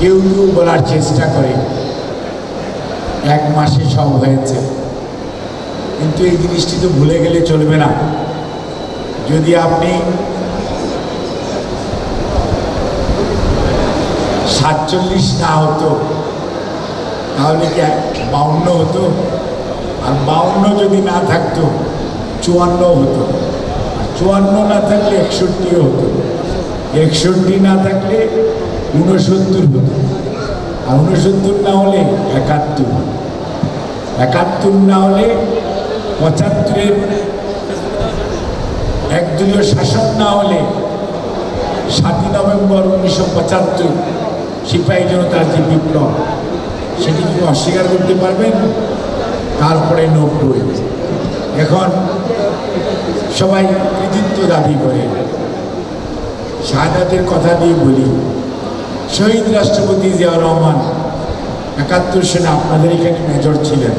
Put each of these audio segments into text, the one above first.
কেউ কেউ বলার চেষ্টা করে 1 মাসে সব হয়েছে, কিন্তু এই জিনিসটি তো ভুলে গেলে চলবে না। যদি আপনি 47 না হতো তাহলে কি 52 হতো, আর 52 যদি না থাকতো 54 হতো, আর 54 না থাকলে 61 হতো, 61 না থাকলে 69 হতো, আর 69 না হলে 71, 71 না হলে 75-এর একদলীয় শাসন না হলে 7ই নভেম্বর 1975 সিপাহী জনতার যে বিপ্লব, সেটি কি অস্বীকার করতে পারবেন? তারপরে 90, এখন সবাই কৃতিত্ব দাবি করে। শাহাদাতের কথা দিয়ে বলি, শহীদ রাষ্ট্রপতি জিয়াউর রহমান 71 সালে আপনাদের এখানে মেজর ছিলেন,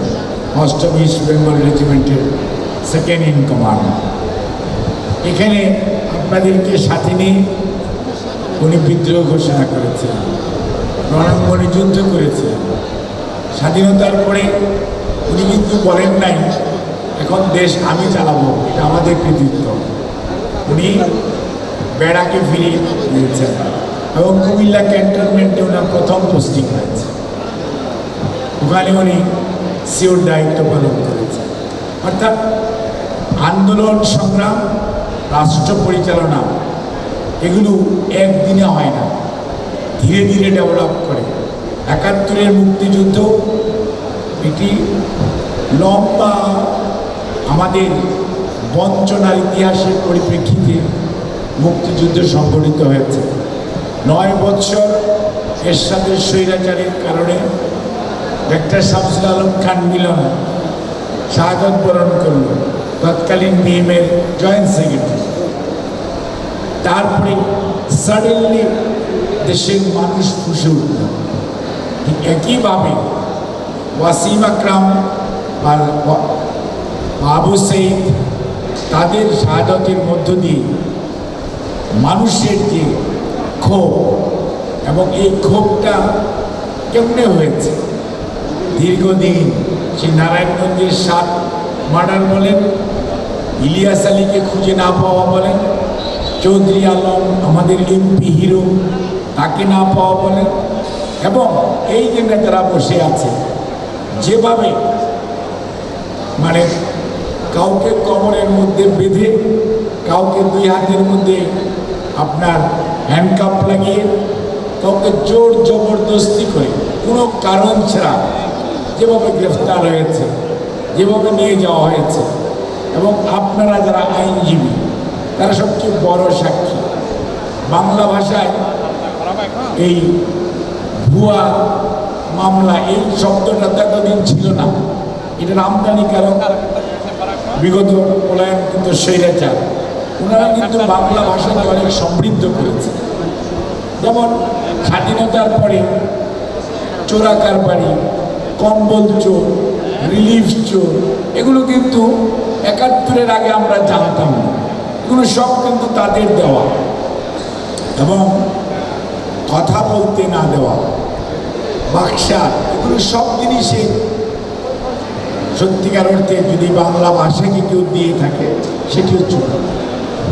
8ম ইস্ট বেঙ্গল রেজিমেন্টের 2nd ইন কমান্ড। এখানে আপনাদেরকে সাথে নিয়ে উনি বিদ্রোহ ঘোষণা করেছিলেন, রণাঙ্গনে যুদ্ধ করেছিলেন। স্বাধীনতার পরে উনি কিন্তু বলেন নাই এখন দেশ আমি চালাবো, এটা আমাদের কৃতিত্ব। উনি বেড়াকে ফিরিয়ে দিয়েছেন এবং কুমিল্লা ক্যান্টনমেন্টে ওনার প্রথম পোস্টিং হয়েছে, ওখানে উনি সিওর দায়িত্ব পালন করেছেন। অর্থাৎ আন্দোলন, সংগ্রাম, রাষ্ট্র পরিচালনা এগুলো একদিনে হয় না, ধীরে ধীরে ডেভেলপ করে। 71-এর মুক্তিযুদ্ধ এটি লম্বা আমাদের বঞ্চনার ইতিহাসের পরিপ্রেক্ষিতে মুক্তিযুদ্ধ সংঘটিত হয়েছে। 9 বৎসর এরশাদের স্বৈরাচারের কারণে ডক্টর শামসুল আলম খান মিলন শাহাদাত বরণ করল, তৎকালীন বিএমের জয়েন্ট সেক্রেটারি। তারপরে সাডেনলি দেশের মানুষ ফুসে উঠল। ঠিক একইভাবে ওয়াসিম আকরাম আর আবু সঈদ তাদের শাহাদাতের মধ্য দিয়ে মানুষের যে ক্ষোভ, এবং এই ক্ষোভটা কেমনে হয়েছে দীর্ঘদিন, সে নারায়ণগঞ্জের 7 মার্ডার বলেন, ইলিয়াস আলীকে খুঁজে না পাওয়া বলেন, চৌধুরী আলম আমাদের এমপি হিরো তাকে না পাওয়া বলেন, এবং এই যে নেতারা বসে আছে যেভাবে মানে কাউকে কবরের মধ্যে বেঁধে, কাউকে 2 হাতের মধ্যে আপনার হ্যান্ডকাপ লাগিয়ে, কাউকে জোর জবরদস্তি করে কোনো কারণ ছাড়া যেভাবে গ্রেফতার হয়েছে, যেভাবে নিয়ে যাওয়া হয়েছে, এবং আপনারা যারা আইনজীবী তারা সবচেয়ে বড় সাক্ষী। বাংলা ভাষায় এই ভুয়া মামলা এই শব্দটা এতদিন ছিল না, এটার আমদানি কারণ বিগত পলায়ন কিন্তু স্বৈরাচার, ওনারা কিন্তু বাংলা ভাষাকে অনেক সমৃদ্ধ করেছে। যেমন স্বাধীনতার পরে চোরা কারবারি, কম্বল চোর, রিলিফ চোর, এগুলো কিন্তু 71-এর আগে আমরা জানতাম না, এগুলো সব কিন্তু তাদের দেওয়া। এবং কথা বলতে না দেওয়া, বাক্সা, এগুলো সব জিনিসে সত্যিকার অর্থে যদি বাংলা ভাষাকে কেউ দিয়ে থাকে সেটি হচ্ছে